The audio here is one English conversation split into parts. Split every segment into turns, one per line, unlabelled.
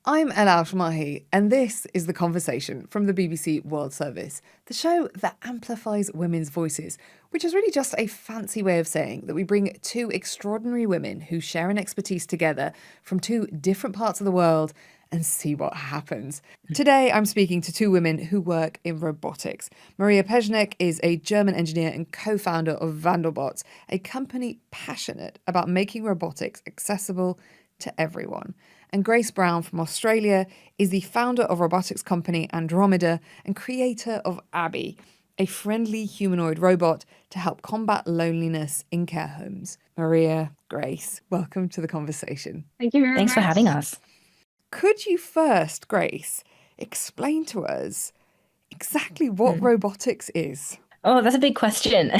I'm Ella Shmahi, and this is The Conversation from the BBC World Service, the show that amplifies women's voices, which is really just a fancy way of saying that we bring two extraordinary women who share an expertise together from two different parts of the world and see what happens. Today, I'm speaking to two women who work in robotics. Maria Pezhnek is a German engineer and co-founder of Vandelbots, a company passionate about making robotics accessible to everyone. And Grace Brown from Australia is the founder of robotics company Andromeda and creator of Abby, a friendly humanoid robot to help combat loneliness in care homes. Maria, Grace, welcome to the conversation.
Thank you very
Thanks for having
much.
us.
Could you first, Grace, explain to us exactly what robotics is?
Oh, that's a big question.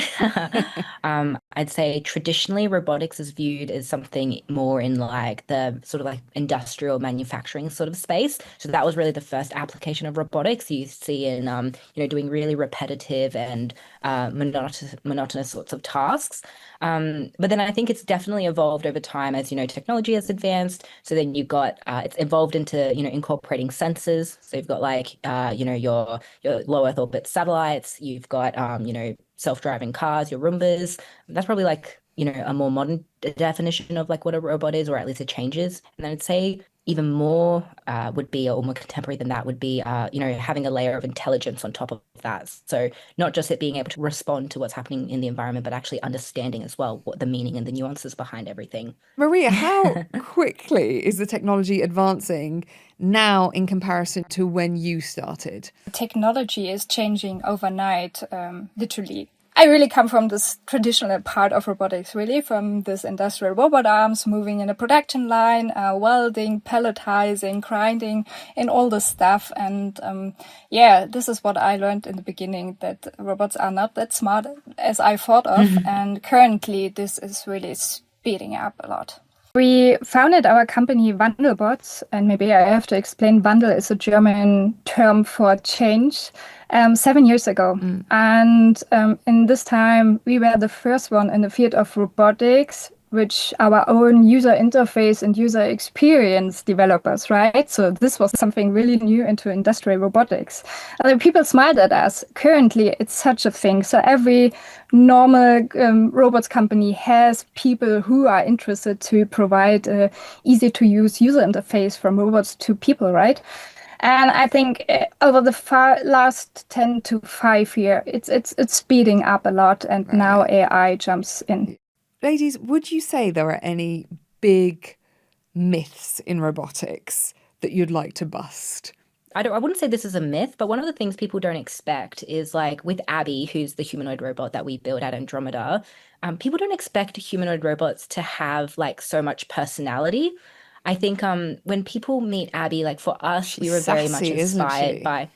I'd say traditionally robotics is viewed as something more in like the sort of like industrial manufacturing sort of space. So that was really the first application of robotics you see in doing really repetitive and monotonous sorts of tasks. But then I think it's definitely evolved over time as, technology has advanced. So then you've got it's evolved into, incorporating sensors. So you've got like your low Earth orbit satellites, you've got self-driving cars, your Roombas. That's probably like, a more modern definition of like what a robot is, or at least it changes. And then I'd say even more would be, or more contemporary than that would be, having a layer of intelligence on top of that. So not just it being able to respond to what's happening in the environment, but actually understanding as well what the meaning and the nuances behind everything.
Maria, how quickly is the technology advancing now in comparison to when you started?
Technology is changing overnight, literally. I really come from this traditional part of robotics, really, from this industrial robot arms moving in a production line, welding, pelletizing, grinding, and all this stuff. And this is what I learned in the beginning, that robots are not that smart as I thought of. And currently, this is really speeding up a lot. We founded our company Wandelbots, and maybe I have to explain Wandel is a German term for change, 7 years ago. And in this time, we were the first one in the field of robotics, which our own user interface and user experience developers, right? So this was something really new into industrial robotics. And people smiled at us. Currently, it's such a thing. So every normal robots company has people who are interested to provide a easy to use user interface from robots to people, right? And I think over the last 10 to 5 years, it's speeding up a lot, and now AI jumps in.
Ladies, would you say there are any big myths in robotics that you'd like to bust?
I wouldn't say this is a myth, but one of the things people don't expect is like with Abby, who's the humanoid robot that we built at Andromeda, people don't expect humanoid robots to have like so much personality. I think when people meet Abby, like for us, we
She's
were very much
sassy, isn't
inspired
she?
by.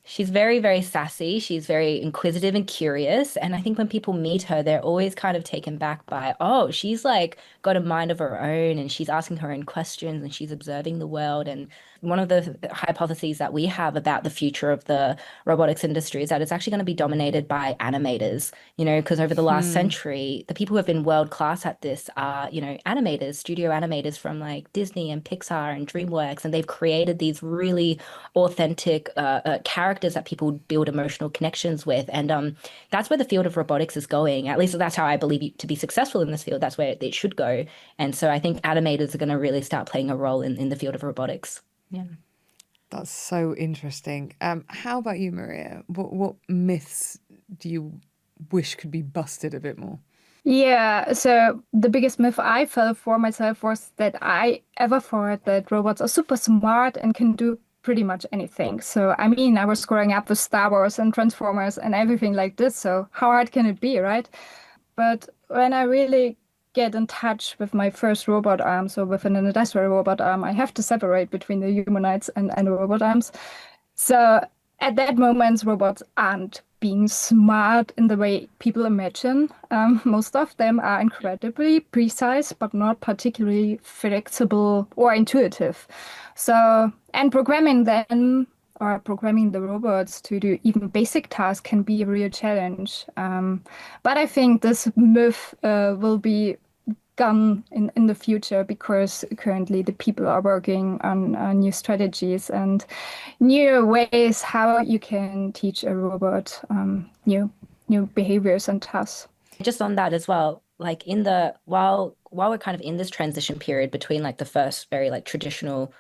She's very, very sassy. She's very inquisitive and curious. And I think when people meet her, they're always kind of taken back by, oh, she's like got a mind of her own and she's asking her own questions and she's observing the world. And one of the hypotheses that we have about the future of the robotics industry is that it's actually going to be dominated by animators, because over the last century, the people who have been world class at this are, animators, studio animators from like Disney and Pixar and DreamWorks. And they've created these really authentic characters that people build emotional connections with. And that's where the field of robotics is going. At least that's how I believe to be successful in this field. That's where it should go. And so I think animators are going to really start playing a role in the field of robotics. Yeah.
That's so interesting. How about you, Maria? What myths do you wish could be busted a bit more?
Yeah, so the biggest myth I felt for myself was that I ever thought that robots are super smart and can do pretty much anything. So, I mean, I was growing up with Star Wars and Transformers and everything like this. So, how hard can it be, right? But when I really get in touch with my first robot arm, so with an industrial robot arm, I have to separate between the humanoids and the robot arms. So at that moment, robots aren't being smart in the way people imagine. Most of them are incredibly precise, but not particularly flexible or intuitive. So, and programming them or programming the robots to do even basic tasks can be a real challenge. But I think this myth will be gone in the future, because currently the people are working on new strategies and new ways how you can teach a robot new behaviors and tasks.
Just on that as well, like in the while we're kind of in this transition period between like the first very like traditional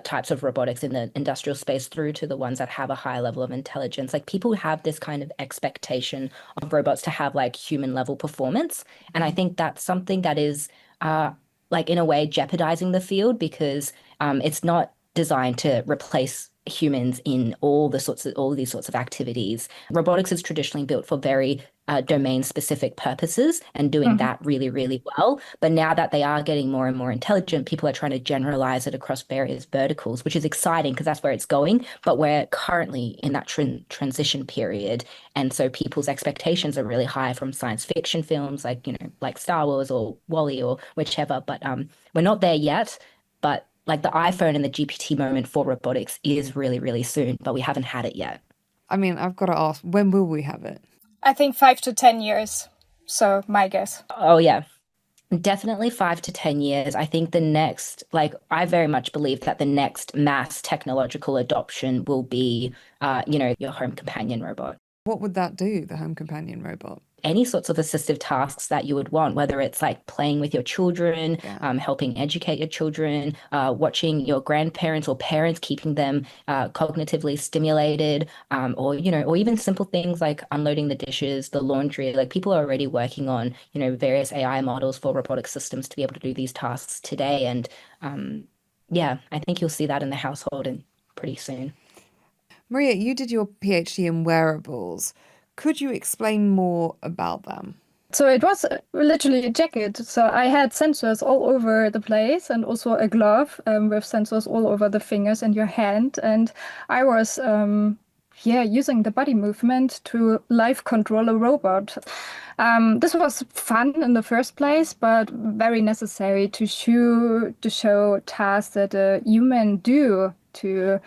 types of robotics in the industrial space through to the ones that have a higher level of intelligence, like people have this kind of expectation of robots to have like human level performance. And I think that's something that is like in a way jeopardizing the field, because it's not designed to replace humans in all these sorts of activities. Robotics is traditionally built for very domain specific purposes and doing that really, really well. But now that they are getting more and more intelligent, people are trying to generalize it across various verticals, which is exciting because that's where it's going. But we're currently in that transition period. And so people's expectations are really high from science fiction films like, like Star Wars or Wall-E or whichever. But we're not there yet. But like the iPhone and the GPT moment for robotics is really, really soon, but we haven't had it yet.
I mean, I've got to ask, when will we have it?
I think 5 to 10 years. So my guess.
Oh, yeah. Definitely 5 to 10 years. I think I very much believe that the next mass technological adoption will be, your home companion robot.
What would that do, the home companion robot?
Any sorts of assistive tasks that you would want, whether it's like playing with your children, helping educate your children, watching your grandparents or parents, keeping them cognitively stimulated, or even simple things like unloading the dishes, the laundry. Like people are already working on, various AI models for robotic systems to be able to do these tasks today. And I think you'll see that in the household and pretty soon.
Maria, you did your PhD in wearables. Could you explain more about them?
So it was literally a jacket. So I had sensors all over the place, and also a glove with sensors all over the fingers and your hand. And I was using the body movement to live control a robot. This was fun in the first place, but very necessary to show tasks that a human do to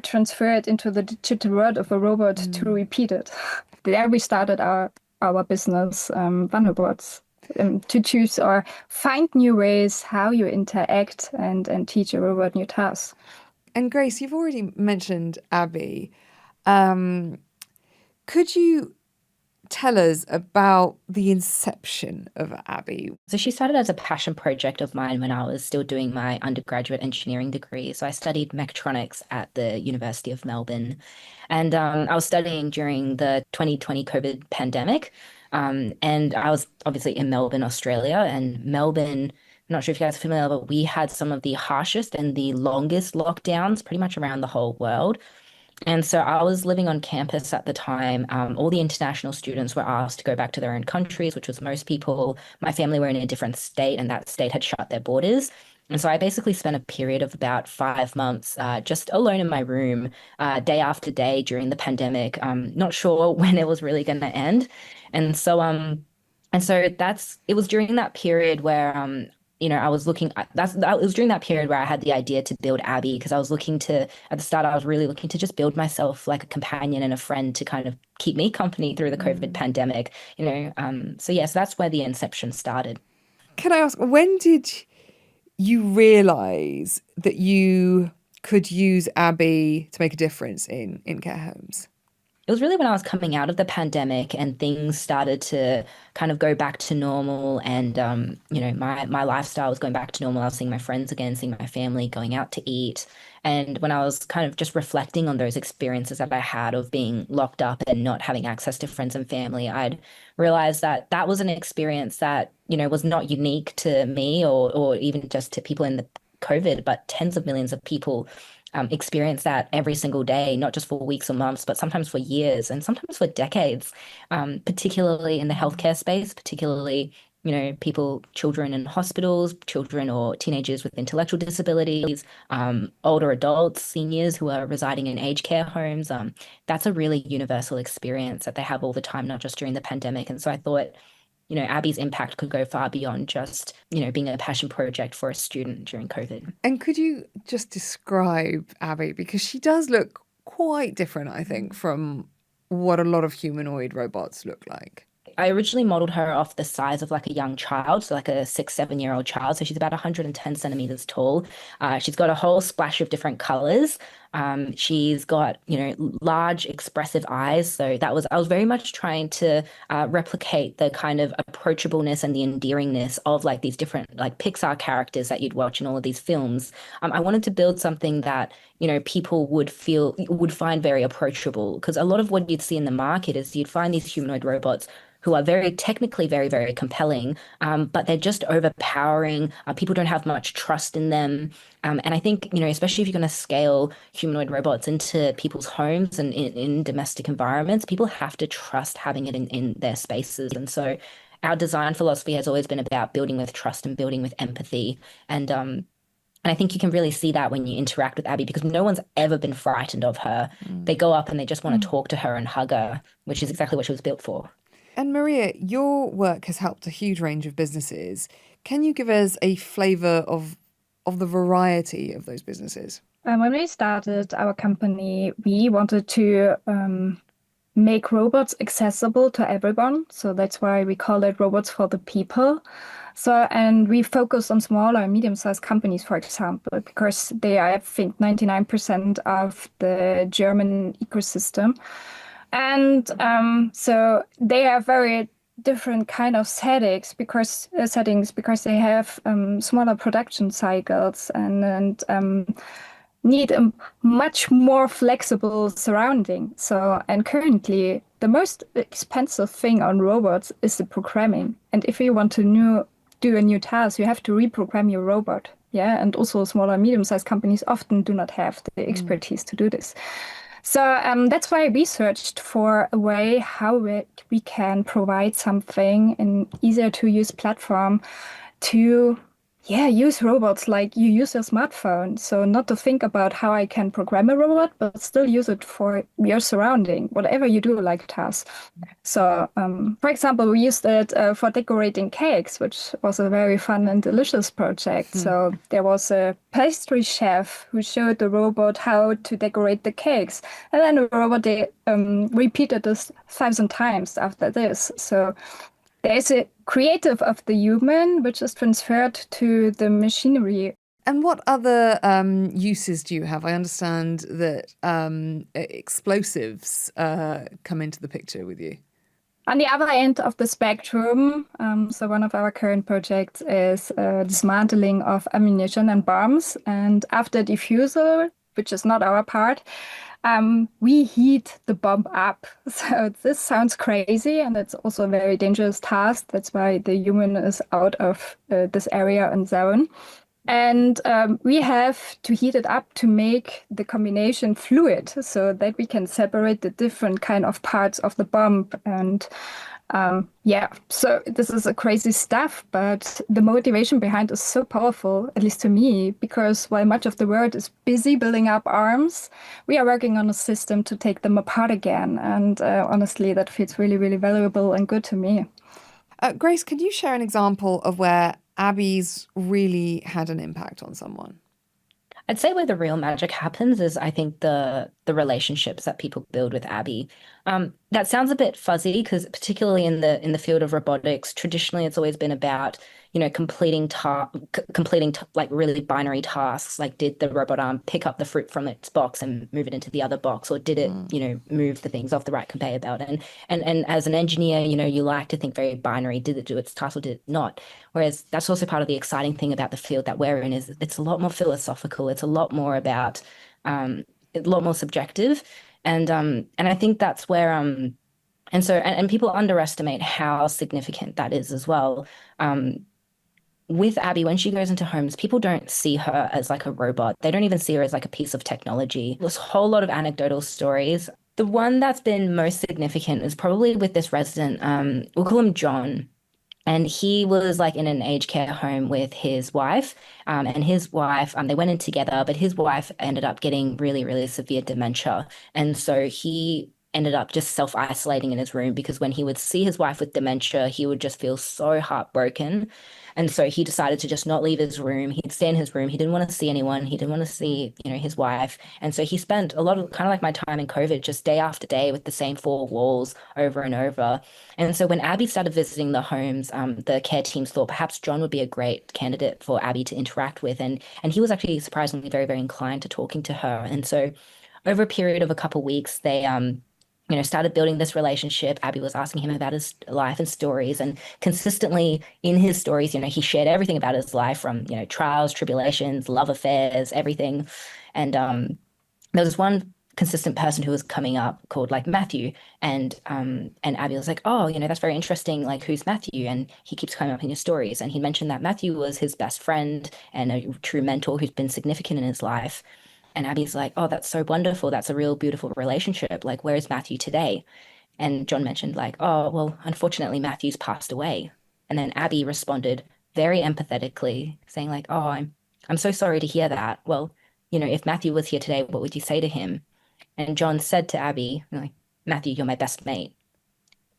transfer it into the digital world of a robot to repeat it. There we started our business, Wanderbots, to choose or find new ways how you interact and teach a robot new tasks.
And Grace, you've already mentioned Abby. Could you tell us about the inception of Abby?
So she started as a passion project of mine when I was still doing my undergraduate engineering degree. So I studied mechatronics at the University of Melbourne. And I was studying during the 2020 COVID pandemic. And I was obviously in Melbourne, Australia. And Melbourne, I'm not sure if you guys are familiar, but we had some of the harshest and the longest lockdowns pretty much around the whole world. And so I was living on campus at the time. All the international students were asked to go back to their own countries, which was most people. My family were in a different state, and that state had shut their borders. And so I basically spent a period of about 5 months just alone in my room, day after day during the pandemic, not sure when it was really going to end. And so it was during that period where I was looking at it was during that period where I had the idea to build Abby, because I was at the start, I was really looking to just build myself like a companion and a friend to kind of keep me company through the COVID pandemic, So that's where the inception started.
Can I ask, when did you realize that you could use Abby to make a difference in care homes?
It was really when I was coming out of the pandemic and things started to kind of go back to normal, and my lifestyle was going back to normal. I was seeing my friends again, seeing my family, going out to eat. And when I was kind of just reflecting on those experiences that I had of being locked up and not having access to friends and family, I'd realized that that was an experience that, was not unique to me or even just to people in the COVID, but tens of millions of people experience that every single day, not just for weeks or months, but sometimes for years and sometimes for decades, particularly in the healthcare space, particularly, children in hospitals, children or teenagers with intellectual disabilities, older adults, seniors who are residing in aged care homes. That's a really universal experience that they have all the time, not just during the pandemic. And so I thought, Abby's impact could go far beyond just, being a passion project for a student during COVID.
And could you just describe Abby? Because she does look quite different, I think, from what a lot of humanoid robots look like.
I originally modeled her off the size of like a young child, so like a 6, 7 year old child. So she's about 110 centimeters tall. She's got a whole splash of different colors. She's got, large expressive eyes. So I was very much trying to replicate the kind of approachableness and the endearingness of like these different like Pixar characters that you'd watch in all of these films. I wanted to build something that, people would find very approachable, because a lot of what you'd see in the market is you'd find these humanoid robots who are very technically very, very compelling, but they're just overpowering. People don't have much trust in them. And I think, especially if you're going to scale humanoid robots into people's homes and in domestic environments, people have to trust having it in their spaces. And so our design philosophy has always been about building with trust and building with empathy. And I think you can really see that when you interact with Abby, because no one's ever been frightened of her. They go up and they just want to talk to her and hug her, which is exactly what she was built for.
And Maria, your work has helped a huge range of businesses. Can you give us a flavour of the variety of those businesses?
When we started our company, we wanted to make robots accessible to everyone. So that's why we call it Robots for the People. So, and we focus on small or medium-sized companies, for example, because they are, I think, 99% of the German ecosystem. And so they are very different kind of settings because they have smaller production cycles and need a much more flexible surrounding. So, and currently the most expensive thing on robots is the programming. And if you want to do a new task, you have to reprogram your robot. Yeah, and also smaller, medium-sized companies often do not have the expertise to do this. So that's why we searched for a way how we can provide something, an easier to use platform to use robots like you use your smartphone. So not to think about how I can program a robot, but still use it for your surrounding, whatever you do like tasks. So for example, we used it for decorating cakes, which was a very fun and delicious project. So there was a pastry chef who showed the robot how to decorate the cakes. And then the robot repeated this 1,000 times after this. So there's a creative of the human, which is transferred to the machinery.
And what other uses do you have? I understand that explosives come into the picture with you.
On the other end of the spectrum, so one of our current projects is dismantling of ammunition and bombs. And after defusal, which is not our part, we heat the bomb up. So this sounds crazy, and it's also a very dangerous task. That's why the human is out of this area and zone. And we have to heat it up to make the combination fluid so that we can separate the different kind of parts of the bomb. And so this is a crazy stuff, but the motivation behind is so powerful, at least to me, because while much of the world is busy building up arms, we are working on a system to take them apart again. And honestly, that feels really, really valuable and good to me.
Grace, could you share an example of where Abby's really had an impact on someone?
I'd say where the real magic happens is, I think, the relationships that people build with Abby. That sounds a bit fuzzy because particularly in the field of robotics, traditionally it's always been about, completing like really binary tasks. Like, did the robot arm pick up the fruit from its box and move it into the other box, or did it, move the things off the right conveyor belt? And as an engineer, you like to think very binary. Did it do its task or did it not? Whereas that's also part of the exciting thing about the field that we're in, is it's a lot more philosophical. It's a lot more about a lot more subjective. And I think that's where and people underestimate how significant that is as well. With Abby, when she goes into homes, people don't see her as like a robot. They don't even see her as like a piece of technology. There's a whole lot of anecdotal stories. The one that's been most significant is probably with this resident, we'll call him John. And he was like in an aged care home with his wife, and his wife, they went in together, but his wife ended up getting really, really severe dementia. And so he ended up just self-isolating in his room because when he would see his wife with dementia, he would just feel so heartbroken. And so he decided to just not leave his room. He'd stay in his room. He didn't want to see anyone. He didn't want to see, his wife. And so he spent a lot of kind of like my time in COVID, just day after day with the same four walls over and over. And so when Abby started visiting the homes, the care teams thought perhaps John would be a great candidate for Abby to interact with. And he was actually surprisingly very, very inclined to talking to her. And so over a period of a couple of weeks, they started building this relationship. Abby was asking him about his life and stories, and consistently in his stories, he shared everything about his life from, trials, tribulations, love affairs, everything. And there was one consistent person who was coming up called like Matthew, and Abby was like, oh, that's very interesting. Like, who's Matthew? And he keeps coming up in his stories, and he mentioned that Matthew was his best friend and a true mentor who's been significant in his life. And Abby's like, oh, that's so wonderful. That's a real beautiful relationship. Like, where is Matthew today? And John mentioned like, oh, well, unfortunately, Matthew's passed away. And then Abby responded very empathetically, saying like, oh, I'm so sorry to hear that. Well, if Matthew was here today, what would you say to him? And John said to Abby, like, Matthew, you're my best mate.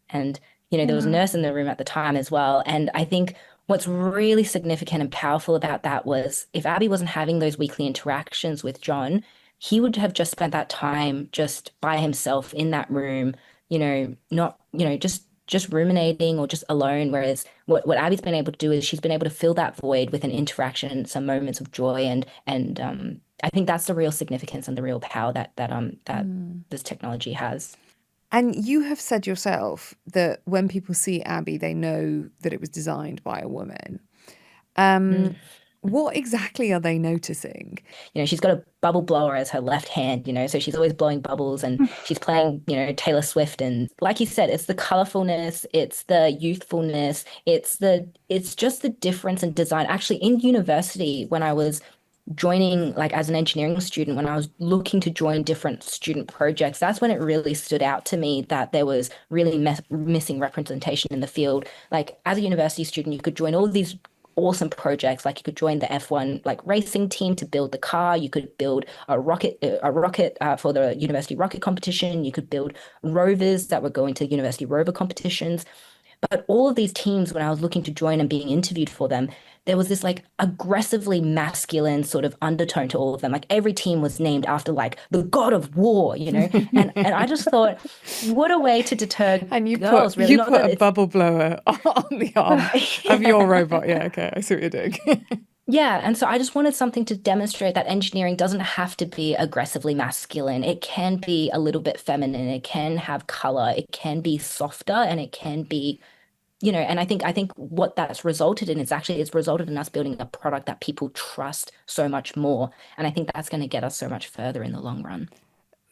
And, there was a nurse in the room at the time as well. And I think what's really significant and powerful about that was if Abby wasn't having those weekly interactions with John, he would have just spent that time just by himself in that room, not, just ruminating or just alone. Whereas what Abby's been able to do is she's been able to fill that void with an interaction and some moments of joy. And I think that's the real significance and the real power that this technology has.
And you have said yourself that when people see Abby, they know that it was designed by a woman. What exactly are they noticing?
She's got a bubble blower as her left hand, so she's always blowing bubbles and she's playing, Taylor Swift. And like you said, it's the colorfulness, it's the youthfulness, it's just the difference in design. Actually, in university, when I was joining, like as an engineering student, when I was looking to join different student projects, that's when it really stood out to me that there was really missing representation in the field. Like as a university student, you could join all of these awesome projects. Like you could join the F1 like racing team to build the car. You could build a rocket for the university rocket competition. You could build rovers that were going to university rover competitions. But all of these teams, when I was looking to join and being interviewed for them, there was this like aggressively masculine sort of undertone to all of them. Like every team was named after like the god of war, and I just thought, what a way to deter
and you
girls.
Put,
really,
you put a bubble blower on the arm of your robot. Yeah, okay, I see what you're doing.
Yeah, and so I just wanted something to demonstrate that engineering doesn't have to be aggressively masculine. It can be a little bit feminine. It can have color. It can be softer, and it can be, and I think what that's resulted in is actually it's resulted in us building a product that people trust so much more. And I think that's going to get us so much further in the long run.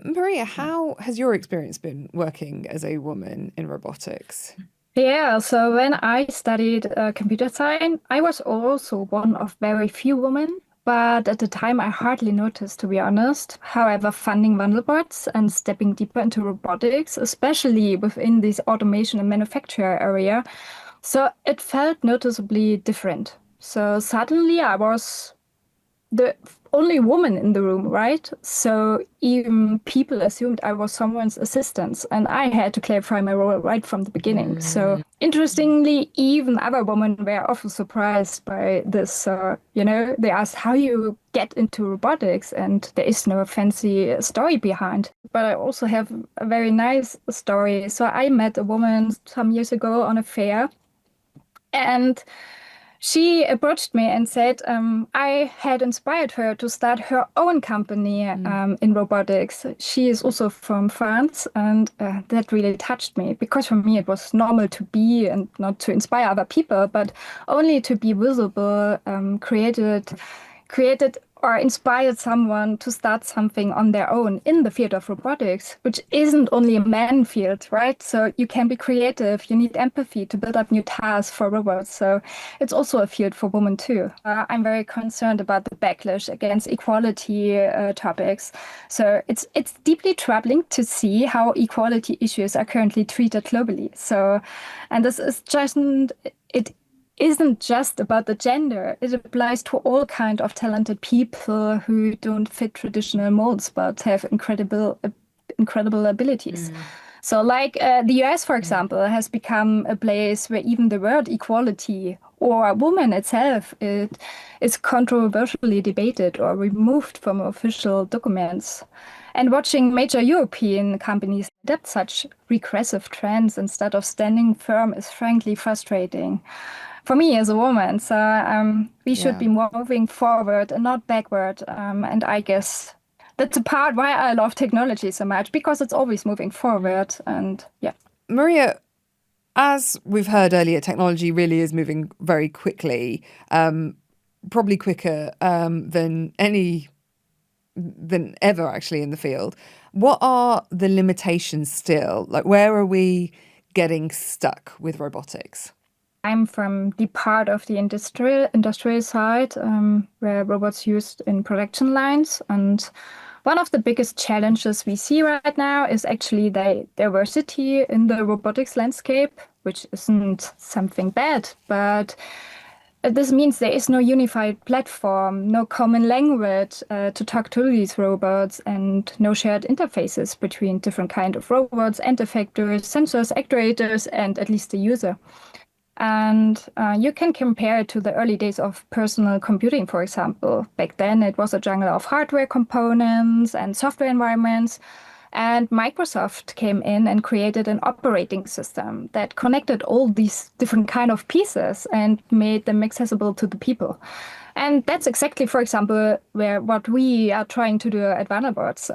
Maria, how has your experience been working as a woman in robotics?
Yeah, so when I studied computer science, I was also one of very few women, but at the time I hardly noticed, to be honest. However, funding Wandelbots and stepping deeper into robotics, especially within this automation and manufacture area, so it felt noticeably different. So suddenly I was the only woman in the room, right? So even people assumed I was someone's assistant, and I had to clarify my role right from the beginning. So interestingly, even other women were often surprised by this. So, they asked how you get into robotics, and there is no fancy story behind. But I also have a very nice story. So I met a woman some years ago on a fair, and she approached me and said I had inspired her to start her own company in robotics. She is also from France, and that really touched me because for me it was normal to be and not to inspire other people, but only to be visible, created or inspired someone to start something on their own in the field of robotics, which isn't only a man field, right? So you can be creative, you need empathy to build up new tasks for robots. So it's also a field for women too. I'm very concerned about the backlash against equality topics. So it's deeply troubling to see how equality issues are currently treated globally. So, and this is just, it isn't just about the gender. It applies to all kinds of talented people who don't fit traditional molds but have incredible incredible abilities. So, like the US, for example, has become a place where even the word equality or woman itself is controversially debated or removed from official documents. And watching major European companies adapt such regressive trends instead of standing firm is frankly frustrating for me as a woman. So we should be moving forward and not backward. And I guess that's a part why I love technology so much, because it's always moving forward. And yeah.
Maria, as we've heard earlier, technology really is moving very quickly, probably quicker than ever actually in the field. What are the limitations still? Like, where are we getting stuck with robotics?
I'm from the part of the industrial side where robots used in production lines. And one of the biggest challenges we see right now is actually the diversity in the robotics landscape, which isn't something bad, but this means there is no unified platform, no common language to talk to these robots, and no shared interfaces between different kind of robots and effectors, sensors, actuators, and at least the user. And you can compare it to the early days of personal computing, for example. Back then, it was a jungle of hardware components and software environments. And Microsoft came in and created an operating system that connected all these different kind of pieces and made them accessible to the people. And that's exactly, for example, what we are trying to do at Vanderbots.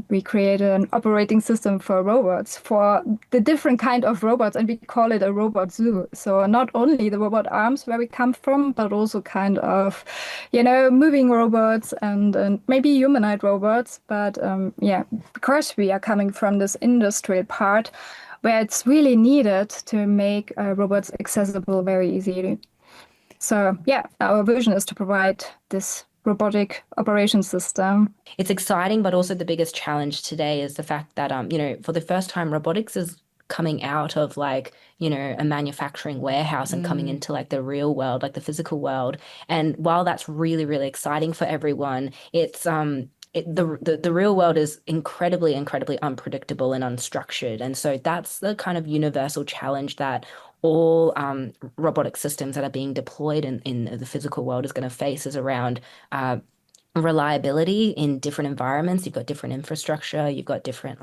We created an operating system for robots, for the different kind of robots, and we call it a robot zoo. So not only the robot arms where we come from, but also kind of, moving robots and maybe humanoid robots. But because we are coming from this industrial part where it's really needed to make robots accessible very easily. So our vision is to provide this robotic operation system.
It's exciting, but also the biggest challenge today is the fact that, for the first time, robotics is coming out of a manufacturing warehouse and coming into the real world, the physical world. And while that's really, really exciting for everyone, it's the real world is incredibly, incredibly unpredictable and unstructured. And so that's the kind of universal challenge that all robotic systems that are being deployed in the physical world is going to face, is around reliability in different environments. You've got different infrastructure, you've got different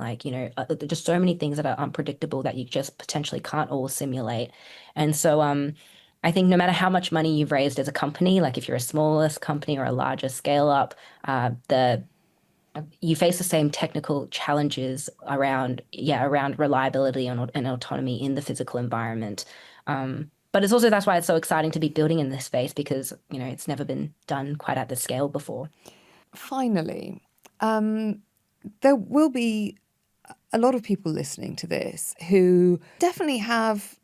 just so many things that are unpredictable that you just potentially can't all simulate. And so I think no matter how much money you've raised as a company, if you're a smallest company or a larger scale up, you face the same technical challenges around reliability and autonomy in the physical environment. But it's also, that's why it's so exciting to be building in this space, because it's never been done quite at this scale before.
Finally, there will be a lot of people listening to this who definitely have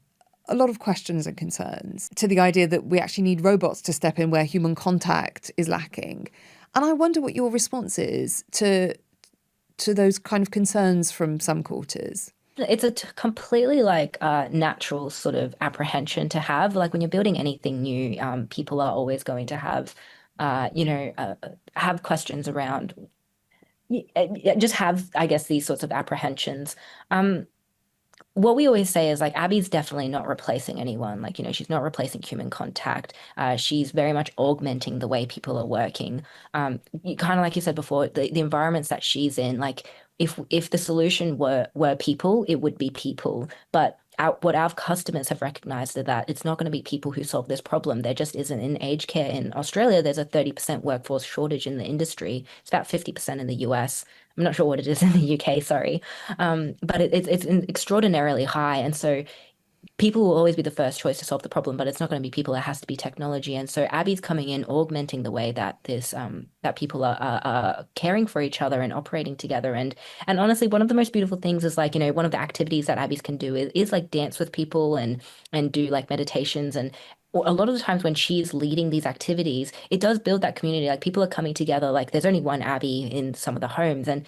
a lot of questions and concerns to the idea that we actually need robots to step in where human contact is lacking. And I wonder what your response is to those kind of concerns from some quarters.
It's a completely natural sort of apprehension to have. When you're building anything new, people are always going to have, have questions around, just have, I guess, these sorts of apprehensions. What we always say is Abby's definitely not replacing anyone. She's not replacing human contact. She's very much augmenting the way people are working. Kind of like you said before, the environments that she's in, if the solution were people, it would be people. But what our customers have recognized is that it's not going to be people who solve this problem. There just isn't. In aged care in Australia, there's a 30% workforce shortage in the industry. It's about 50% in the US. I'm not sure what it is in the UK, sorry. But it's extraordinarily high. And so people will always be the first choice to solve the problem, but it's not going to be people. It has to be technology. And so Abby's coming in, augmenting the way that that people are caring for each other and operating together. And honestly, one of the most beautiful things is one of the activities that Abby's can do is dance with people and do meditations. And a lot of the times when she's leading these activities, it does build that community. People are coming together. There's only one Abby in some of the homes, and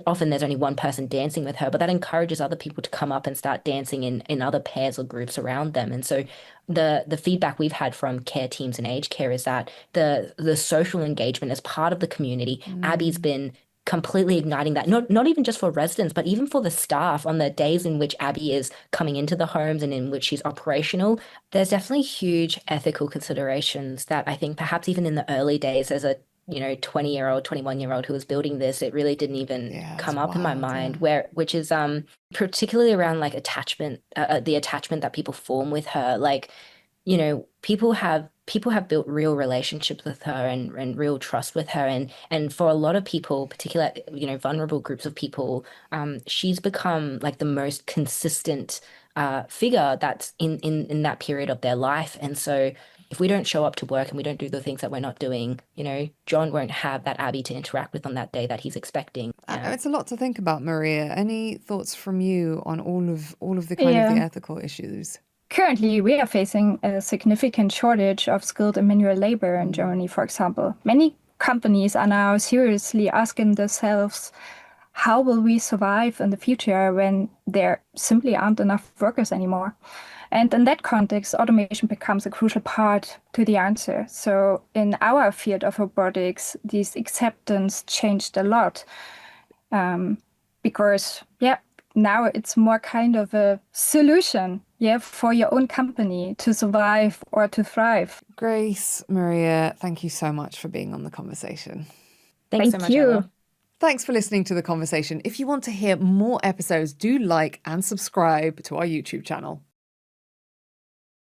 often there's only one person dancing with her, but that encourages other people to come up and start dancing in other pairs or groups around them. And so the feedback we've had from care teams in aged care is that the social engagement as part of the community, Abby's been completely igniting that, not even just for residents, but even for the staff on the days in which Abby is coming into the homes and in which she's operational. There's definitely huge ethical considerations that I think perhaps even in the early days as a 20-year-old, 21-year-old who was building this, it really didn't even
Yeah,
come
it's
up in my
wild,
mind,
yeah.
which is particularly around like attachment, the attachment that people form with her. Like, people have built real relationships with her and real trust with her, and for a lot of people, particularly vulnerable groups of people, she's become like the most consistent figure that's in that period of their life. And so if we don't show up to work and we don't do the things that we're not doing, John won't have that Abby to interact with on that day that he's expecting. Yeah.
It's a lot to think about, Maria. Any thoughts from you on all of the kind of the
Yeah.
ethical issues?
Currently, we are facing a significant shortage of skilled and manual labor in Germany, for example. Many companies are now seriously asking themselves, how will we survive in the future when there simply aren't enough workers anymore? And in that context, automation becomes a crucial part to the answer. So in our field of robotics, this acceptance changed a lot because, yeah, now it's more kind of a solution, yeah, for your own company to survive or to thrive.
Grace, Maria, thank you so much for being on the conversation.
Thanks so
Thank
much,
you.
Ella.
Thanks for listening to the conversation. If you want to hear more episodes, do like and subscribe to our YouTube channel.